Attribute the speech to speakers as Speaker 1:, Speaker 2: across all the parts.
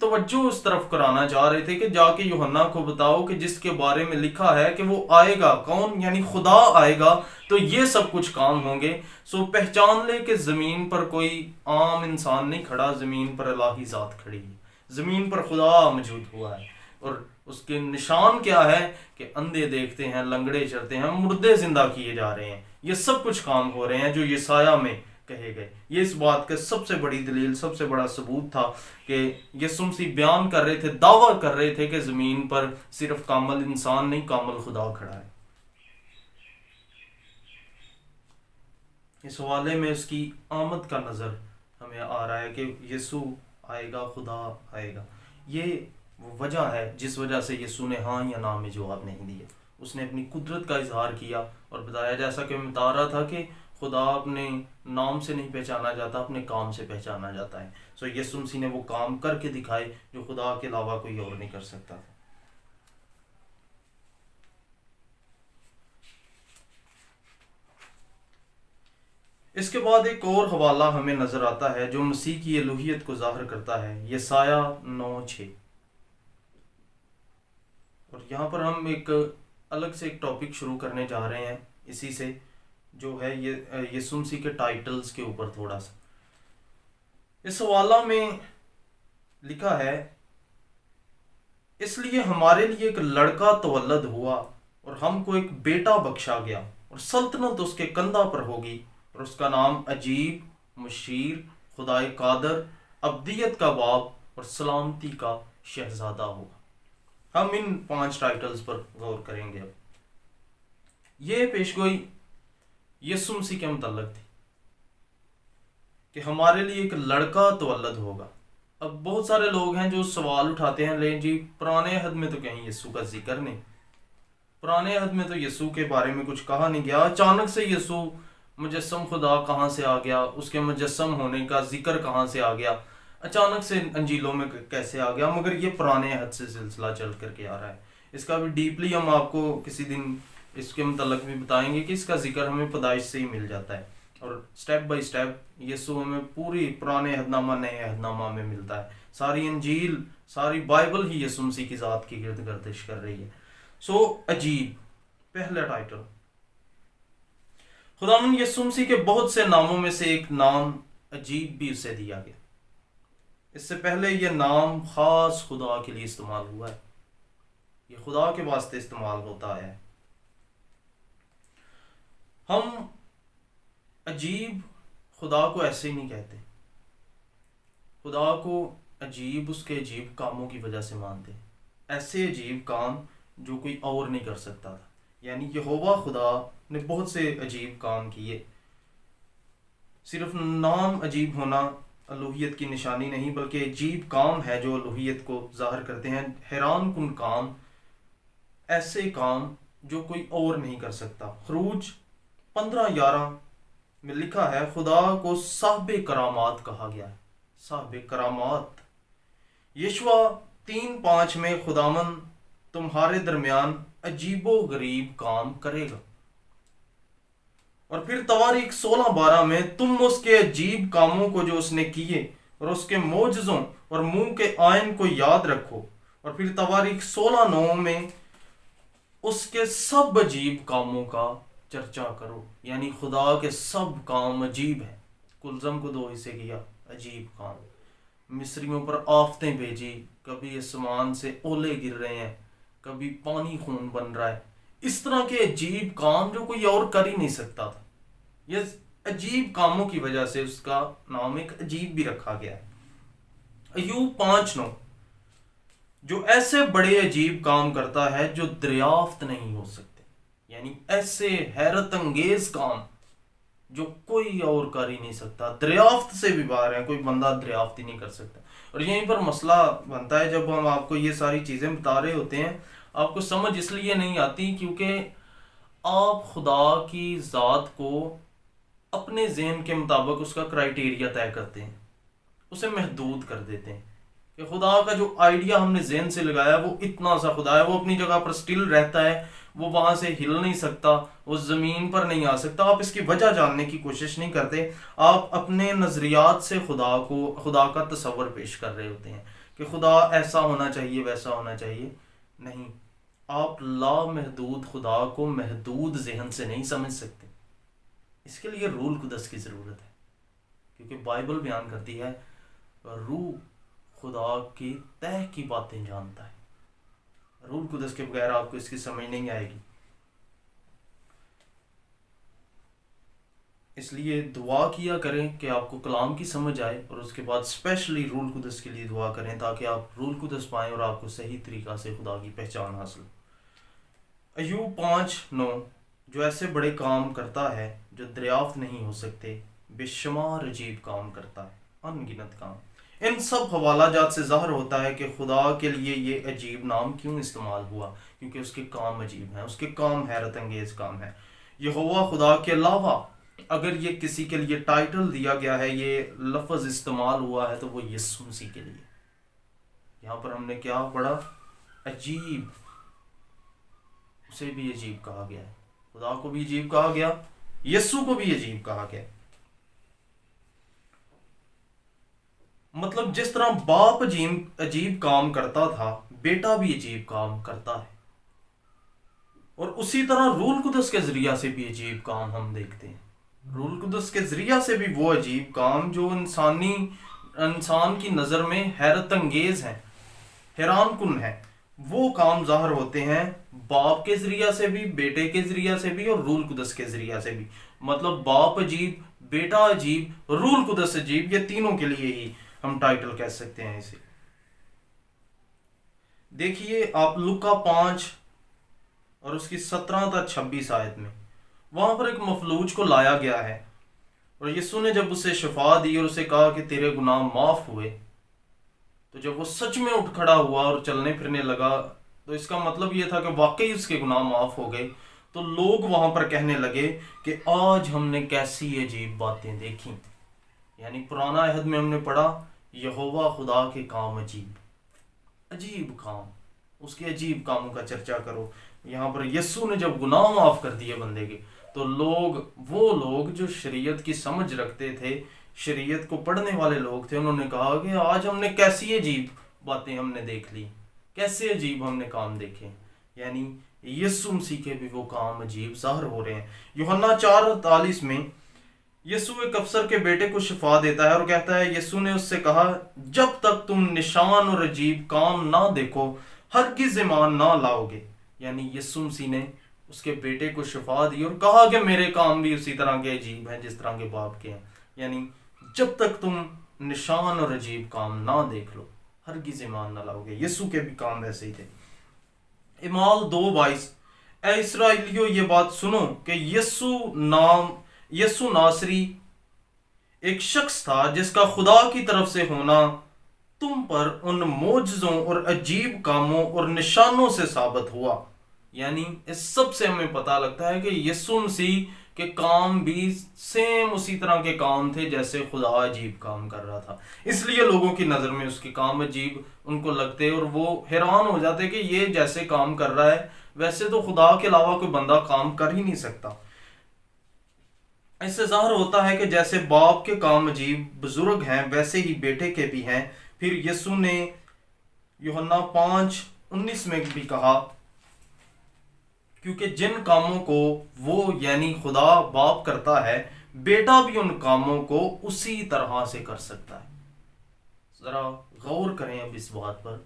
Speaker 1: توجہ اس طرف کرانا چاہ رہے تھے کہ جا کے یوحنا کو بتاؤ کہ جس کے بارے میں لکھا ہے کہ وہ آئے گا، کون؟ یعنی خدا آئے گا تو یہ سب کچھ کام ہوں گے۔ سو پہچان لے کہ زمین پر کوئی عام انسان نہیں کھڑا، زمین پر الہی ذات کھڑی ہے، زمین پر خدا موجود ہوا ہے، اور اس کے نشان کیا ہے کہ اندھے دیکھتے ہیں، لنگڑے چلتے ہیں، مردے زندہ کیے جا رہے ہیں، یہ سب کچھ کام ہو رہے ہیں جو یسایہ میں کہے گئے۔ یہ اس بات کا سب سے بڑی دلیل، سب سے بڑا ثبوت تھا کہ یسوع مسیح بیان کر رہے تھے، دعویٰ کر رہے تھے کہ زمین پر صرف کامل انسان نہیں، کامل خدا کھڑا ہے۔ اس حوالے میں اس کی آمد کا نظر ہمیں آ رہا ہے کہ یسوع آئے گا، خدا آئے گا۔ یہ وہ وجہ ہے جس وجہ سے یسوع نے ہاں یا نہ میں جواب نہیں دیا۔ اس نے اپنی قدرت کا اظہار کیا اور بتایا، جیسا کہ میں بتا رہا تھا کہ خدا اپنے نام سے نہیں پہچانا جاتا، اپنے کام سے پہچانا جاتا ہے۔ سو یسوع مسیح نے وہ کام کر کے دکھائے جو خدا کے علاوہ کوئی اور نہیں کر سکتا تھا۔ اس کے بعد ایک اور حوالہ ہمیں نظر آتا ہے جو مسیح کی الوہیت کو ظاہر کرتا ہے، یسایہ 9:6۔ اور یہاں پر ہم ایک الگ سے ایک ٹاپک شروع کرنے جا رہے ہیں اسی سے، جو ہے یسوع مسیح کے ٹائٹلز کے اوپر تھوڑا سا۔ اس حوالہ میں لکھا ہے، اس لیے ہمارے لیے ایک لڑکا تولد ہوا اور ہم کو ایک بیٹا بخشا گیا، اور سلطنت اس کے کندھا پر ہوگی، اور اس کا نام عجیب، مشیر، خدائے قادر، ابدیت کا باپ اور سلامتی کا شہزادہ ہوگا۔ ہم ان 5 ٹائٹلز پر غور کریں گے۔ اب یہ پیشگوئی یسوع مسیح کے متعلق تھی کہ ہمارے لیے ایک لڑکا تولد ہوگا۔ اب بہت سارے لوگ ہیں جو سوال اٹھاتے ہیں، لیں جی پرانے عہد میں تو کہیں یسوع کا ذکر نہیں، پرانے عہد میں تو یسوع کے بارے میں کچھ کہا نہیں گیا، اچانک سے یسوع مجسم خدا کہاں سے آ گیا، اس کے مجسم ہونے کا ذکر کہاں سے آ گیا، اچانک سے انجیلوں میں کیسے آ گیا؟ مگر یہ پرانے عہد سے سلسلہ چل کر کے آ رہا ہے۔ اس کا بھی ڈیپلی ہم آپ کو کسی دن اس کے متعلق بھی بتائیں گے کہ اس کا ذکر ہمیں پیدائش سے ہی مل جاتا ہے، اور سٹیپ بائی سٹیپ یسوع ہمیں پوری پرانے عہد نامہ نئے عہد نامہ میں ملتا ہے۔ ساری انجیل، ساری بائبل ہی یسوع مسیح کی ذات کی گرد گردش کر رہی ہے۔ سو عجیب پہلا ٹائٹل۔ خداوند یسوع مسیح کے بہت سے ناموں میں سے ایک نام عجیب بھی اسے دیا گیا۔ اس سے پہلے یہ نام خاص خدا کے لیے استعمال ہوا ہے، یہ خدا کے واسطے استعمال ہوتا ہے۔ ہم عجیب خدا کو ایسے ہی نہیں کہتے، خدا کو عجیب اس کے عجیب کاموں کی وجہ سے مانتے، ایسے عجیب کام جو کوئی اور نہیں کر سکتا تھا۔ یعنی یہوہ خدا نے بہت سے عجیب کام کیے۔ صرف نام عجیب ہونا الوہیت کی نشانی نہیں، بلکہ عجیب کام ہے جو الوہیت کو ظاہر کرتے ہیں، حیران کن کام، ایسے کام جو کوئی اور نہیں کر سکتا۔ خروج 15:11 میں لکھا ہے، خدا کو صاحب کرامات کہا گیا ہے، صاحب کرامات۔ یشوع 3:5 میں خداوند تمہارے درمیان عجیب و غریب کام کرے گا۔ اور پھر تواریخ 16:12 میں تم اس کے عجیب کاموں کو جو اس نے کیے اور اس کے معجزوں اور منہ کے آئین کو یاد رکھو۔ اور پھر تواریخ 16:9 میں اس کے سب عجیب کاموں کا چرچا کرو۔ یعنی خدا کے سب کام عجیب ہیں۔ کلزم کو 2 حصے کیا، عجیب کام۔ مصریوں پر آفتیں بھیجی، کبھی آسمان سے اولے گر رہے ہیں، کبھی پانی خون بن رہا ہے، اس طرح کے عجیب کام جو کوئی اور کر ہی نہیں سکتا تھا۔ یہ عجیب کاموں کی وجہ سے اس کا نام ایک عجیب بھی رکھا گیا ہے۔ ایوب 5:9 جو ایسے بڑے عجیب کام کرتا ہے جو دریافت نہیں ہو سکتے، یعنی ایسے حیرت انگیز کام جو کوئی اور کر ہی نہیں سکتا، دریافت سے بھی باہر ہے، کوئی بندہ دریافت ہی نہیں کر سکتا۔ اور یہیں پر مسئلہ بنتا ہے، جب ہم آپ کو یہ ساری چیزیں بتا رہے ہوتے ہیں، آپ کو سمجھ اس لیے نہیں آتی کیونکہ آپ خدا کی ذات کو اپنے ذہن کے مطابق اس کا کرائیٹیریا طے کرتے ہیں، اسے محدود کر دیتے ہیں کہ خدا کا جو آئیڈیا ہم نے ذہن سے لگایا وہ اتنا سا خدا ہے، وہ اپنی جگہ پر سٹل رہتا ہے، وہ وہاں سے ہل نہیں سکتا، وہ زمین پر نہیں آ سکتا، آپ اس کی وجہ جاننے کی کوشش نہیں کرتے، آپ اپنے نظریات سے خدا کا تصور پیش کر رہے ہوتے ہیں کہ خدا ایسا ہونا چاہیے، ویسا ہونا چاہیے. نہیں، آپ لامحدود خدا کو محدود ذہن سے نہیں سمجھ سکتے. اس کے لیے روح القدس کی ضرورت ہے، کیونکہ بائبل بیان کرتی ہے روح خدا کی تہ کی باتیں جانتا ہے. روح القدس کے بغیر آپ کو اس کی سمجھ نہیں آئے گی. اس لیے دعا کیا کریں کہ آپ کو کلام کی سمجھ آئے، اور اس کے بعد اسپیشلی روح القدس کے لیے دعا کریں تاکہ آپ روح القدس پائیں اور آپ کو صحیح طریقہ سے خدا کی پہچان حاصل ہو. ایوب 5:9 جو ایسے بڑے کام کرتا ہے جو دریافت نہیں ہو سکتے، بے شمار عجیب کام کرتا ہے، ان گنت کام. ان سب حوالہ جات سے ظاہر ہوتا ہے کہ خدا کے لیے یہ عجیب نام کیوں استعمال ہوا، کیونکہ اس کے کام عجیب ہیں، اس کے کام حیرت انگیز کام ہیں. یہوہ خدا کے علاوہ اگر یہ کسی کے لیے ٹائٹل دیا گیا ہے، یہ لفظ استعمال ہوا ہے، تو وہ یسوع مسیح کے لیے. یہاں پر ہم نے کیا پڑھا؟ عجیب. اسے بھی عجیب کہا گیا ہے، خدا کو بھی عجیب کہا گیا، یسوع کو بھی عجیب کہا گیا. مطلب جس طرح باپ عجیب کام کرتا تھا، بیٹا بھی عجیب کام کرتا ہے. اور اسی طرح روح القدس کے ذریعہ سے بھی عجیب کام ہم دیکھتے ہیں. روح القدس کے ذریعہ سے بھی وہ عجیب کام جو انسان کی نظر میں حیرت انگیز ہیں، حیران کن ہیں، وہ کام ظاہر ہوتے ہیں باپ کے ذریعہ سے بھی، بیٹے کے ذریعہ سے بھی، اور روح القدس کے ذریعہ سے بھی. مطلب باپ عجیب، بیٹا عجیب، روح القدس عجیب، یہ تینوں کے لیے ہی ہم ٹائٹل کہہ سکتے ہیں اسے. دیکھیے آپ لوکا 5 اور اس کی 17 تا 26 آیت میں، وہاں پر ایک مفلوج کو لایا گیا ہے، اور یسوع نے جب اسے شفا دی اور اسے کہا کہ تیرے گناہ معاف ہوئے، تو جب وہ سچ میں اٹھ کھڑا ہوا اور چلنے پھرنے لگا، تو اس کا مطلب یہ تھا کہ واقعی اس کے گناہ معاف ہو گئے. تو لوگ وہاں پر کہنے لگے کہ آج ہم نے کیسی عجیب باتیں دیکھیں. یعنی پرانا عہد میں ہم نے پڑھا یہوہ خدا کے کام عجیب کام، اس کے عجیب کاموں کا چرچا کرو. یہاں پر یسوع نے جب گناہ معاف کر دیے بندے کے، تو وہ لوگ جو شریعت کی سمجھ رکھتے تھے، شریعت کو پڑھنے والے لوگ تھے، انہوں نے کہا کہ آج ہم نے کیسی عجیب باتیں ہم نے دیکھ لی، کیسے عجیب ہم نے کام دیکھے. یعنی یسوع مسیح کے بھی وہ کام عجیب ظاہر ہو رہے ہیں. یوحنا 4:48 میں یسوع ایک افسر کے بیٹے کو شفا دیتا ہے اور کہتا ہے، یسوع نے اس سے کہا جب تک تم نشان اور عجیب کام نہ دیکھو ہرگز ایمان نہ لاؤ گے. یعنی یسوع مسیح نے اس کے بیٹے کو شفا دی اور کہا کہ میرے کام بھی اسی طرح کے عجیب ہیں جس طرح کے باپ کے ہیں. یعنی جب تک تم نشان اور عجیب کام نہ دیکھ لو ہرگز ایمان نہ لاؤ گے. یسوع کے بھی کام ویسے ہی تھے. اعمال 2:22 اے اسرائیلیو یہ بات سنو کہ یسوع ناصری ایک شخص تھا جس کا خدا کی طرف سے ہونا تم پر ان معجزوں اور عجیب کاموں اور نشانوں سے ثابت ہوا. یعنی اس سب سے ہمیں پتہ لگتا ہے کہ یسوع مسیح کے کام بھی سیم اسی طرح کے کام تھے جیسے خدا عجیب کام کر رہا تھا. اس لیے لوگوں کی نظر میں اس کے کام عجیب ان کو لگتے اور وہ حیران ہو جاتے کہ یہ جیسے کام کر رہا ہے ویسے تو خدا کے علاوہ کوئی بندہ کام کر ہی نہیں سکتا. اس سے ظاہر ہوتا ہے کہ جیسے باپ کے کام عجیب بزرگ ہیں ویسے ہی بیٹے کے بھی ہیں. پھر یسوع نے یوحنا 5:19 میں بھی کہا کیونکہ جن کاموں کو وہ یعنی خدا باپ کرتا ہے بیٹا بھی ان کاموں کو اسی طرح سے کر سکتا ہے. ذرا غور کریں اب اس بات پر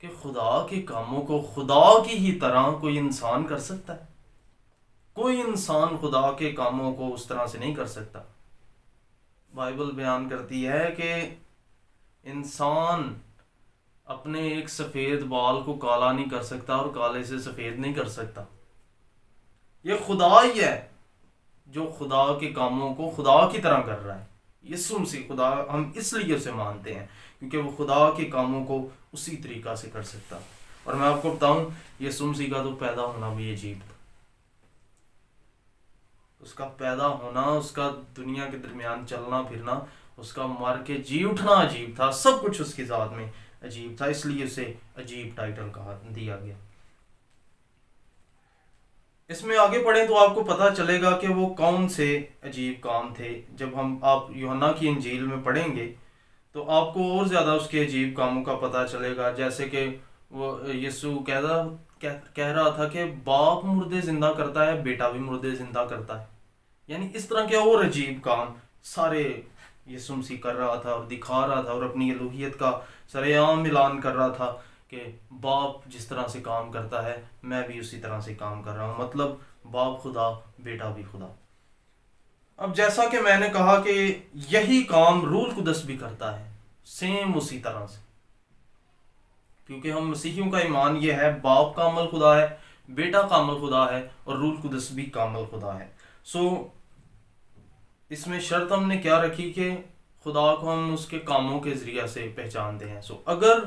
Speaker 1: کہ خدا کے کاموں کو خدا کی ہی طرح کوئی انسان کر سکتا ہے؟ کوئی انسان خدا کے کاموں کو اس طرح سے نہیں کر سکتا. بائبل بیان کرتی ہے کہ انسان اپنے ایک سفید بال کو کالا نہیں کر سکتا اور کالے سے سفید نہیں کر سکتا. یہ خدا ہی ہے جو خدا کے کاموں کو خدا کی طرح کر رہا ہے. یسوع مسیح خدا، ہم اس لیے اسے مانتے ہیں کیونکہ وہ خدا کے کاموں کو اسی طریقہ سے کر سکتا. اور میں آپ کو بتاؤں یسوع مسیح کا تو پیدا ہونا بھی عجیب تھا. اس کا پیدا ہونا، اس کا دنیا کے درمیان چلنا پھرنا، اس کا مر کے جی اٹھنا عجیب تھا. سب کچھ اس کی ذات میں عجیب تھا، اس لیے اسے عجیب ٹائٹل دیا گیا. اس میں آگے پڑھیں تو آپ کو پتہ چلے گا کہ وہ کون سے عجیب کام تھے. جب آپ یوحنا کی انجیل میں پڑھیں گے تو آپ کو اور زیادہ اس کے عجیب کاموں کا پتہ چلے گا. جیسے کہ وہ یسوع کہہ رہا تھا کہ باپ مردے زندہ کرتا ہے، بیٹا بھی مردے زندہ کرتا ہے. یعنی اس طرح کے اور عجیب کام سارے یسوع مسیح کر رہا تھا اور دکھا رہا تھا، اور اپنی الوہیت کا سر عام اعلان کر رہا تھا کہ باپ جس طرح سے کام کرتا ہے میں بھی اسی طرح سے کام کر رہا ہوں. مطلب باپ خدا، بیٹا بھی خدا. اب جیسا کہ میں نے کہا کہ یہی کام روح القدس بھی کرتا ہے، سیم اسی طرح سے. کیونکہ ہم مسیحیوں کا ایمان یہ ہے باپ کامل خدا ہے، بیٹا کامل خدا ہے، اور روح القدس بھی کامل خدا ہے. اس میں شرط ہم نے کیا رکھی کہ خدا کو ہم اس کے کاموں کے ذریعہ سے پہچانتے ہیں. اگر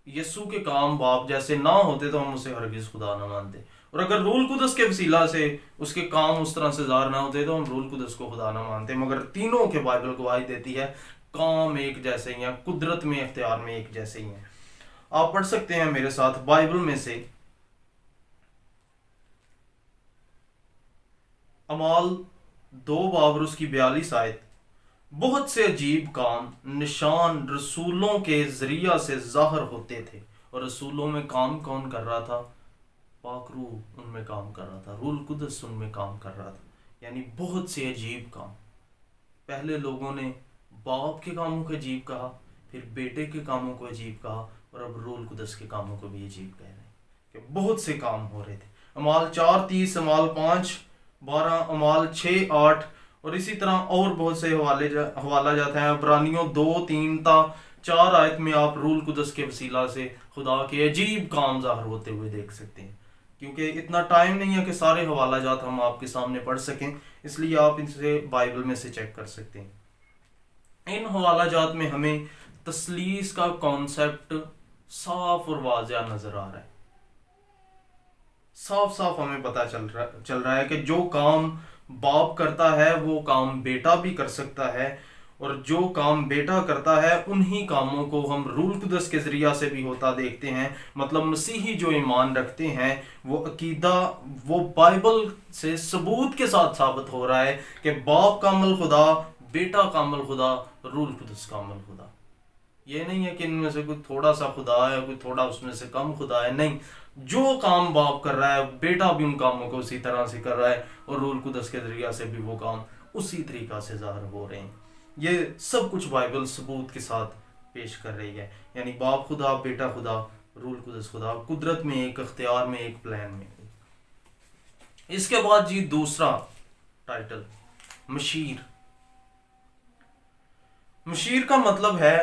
Speaker 1: یسوع کے کام باپ جیسے نہ ہوتے تو ہم اسے ہرگز خدا نہ مانتے، اور اگر روح القدس کے وسیلہ سے اس کے کام اس طرح سے ظاہر نہ ہوتے تو ہم روح القدس کو خدا نہ مانتے. مگر تینوں کے بائبل گواہی دیتی ہے کام ایک جیسے ہی ہیں، قدرت میں، اختیار میں ایک جیسے ہی ہیں. آپ پڑھ سکتے ہیں میرے ساتھ بائبل میں سے اعمال 2 باب اور اس کی 42 آیت. بہت سے عجیب کام نشان رسولوں کے ذریعہ سے ظاہر ہوتے تھے. اور رسولوں میں کام کون کر رہا تھا؟ پاک روح ان میں کام کر رہا تھا، روح القدس ان میں کام کر رہا تھا. یعنی بہت سے عجیب کام. پہلے لوگوں نے باپ کے کاموں کو عجیب کہا، پھر بیٹے کے کاموں کو عجیب کہا، اور اب روح القدس کے کاموں کو بھی عجیب کہہ رہے ہیں کہ بہت سے کام ہو رہے تھے. اعمال 4:30، اعمال 5:12، اعمال 6:8، اور اسی طرح اور بہت سے حوالہ جاتا ہے. عبرانیوں 2:3-4 آیت میں آپ روح القدس کے وسیلہ سے خدا کے عجیب کام ظاہر ہوتے ہوئے دیکھ سکتے ہیں. کیونکہ اتنا ٹائم نہیں ہے کہ سارے حوالہ جات ہم آپ کے سامنے پڑھ سکیں، اس لیے آپ ان سے بائبل میں سے چیک کر سکتے ہیں. ان حوالہ جات میں ہمیں تثلیث کا کانسیپٹ صاف اور واضح نظر آ رہا ہے. صاف صاف ہمیں پتہ چل رہا ہے کہ جو کام باپ کرتا ہے وہ کام بیٹا بھی کر سکتا ہے، اور جو کام بیٹا کرتا ہے انہی کاموں کو ہم روح القدس کے ذریعہ سے بھی ہوتا دیکھتے ہیں. مطلب مسیحی جو ایمان رکھتے ہیں وہ عقیدہ وہ بائبل سے ثبوت کے ساتھ ثابت ہو رہا ہے کہ باپ کامل خدا، بیٹا کامل خدا، روح القدس کامل خدا. یہ نہیں ہے کہ ان میں سے کوئی تھوڑا سا خدا ہے، کوئی تھوڑا اس میں سے کم خدا ہے. نہیں، جو کام باپ کر رہا ہے بیٹا بھی ان کاموں کو اسی طرح سے کر رہا ہے، اور روح القدس کے ذریعہ سے بھی وہ کام اسی طریقہ سے ظاہر ہو رہے ہیں. یہ سب کچھ بائبل ثبوت کے ساتھ پیش کر رہی ہے. یعنی باپ خدا، بیٹا خدا، روح القدس خدا، قدرت میں ایک، اختیار میں ایک، پلان میں ایک. اس کے بعد جی دوسرا ٹائٹل مشیر. مشیر کا مطلب ہے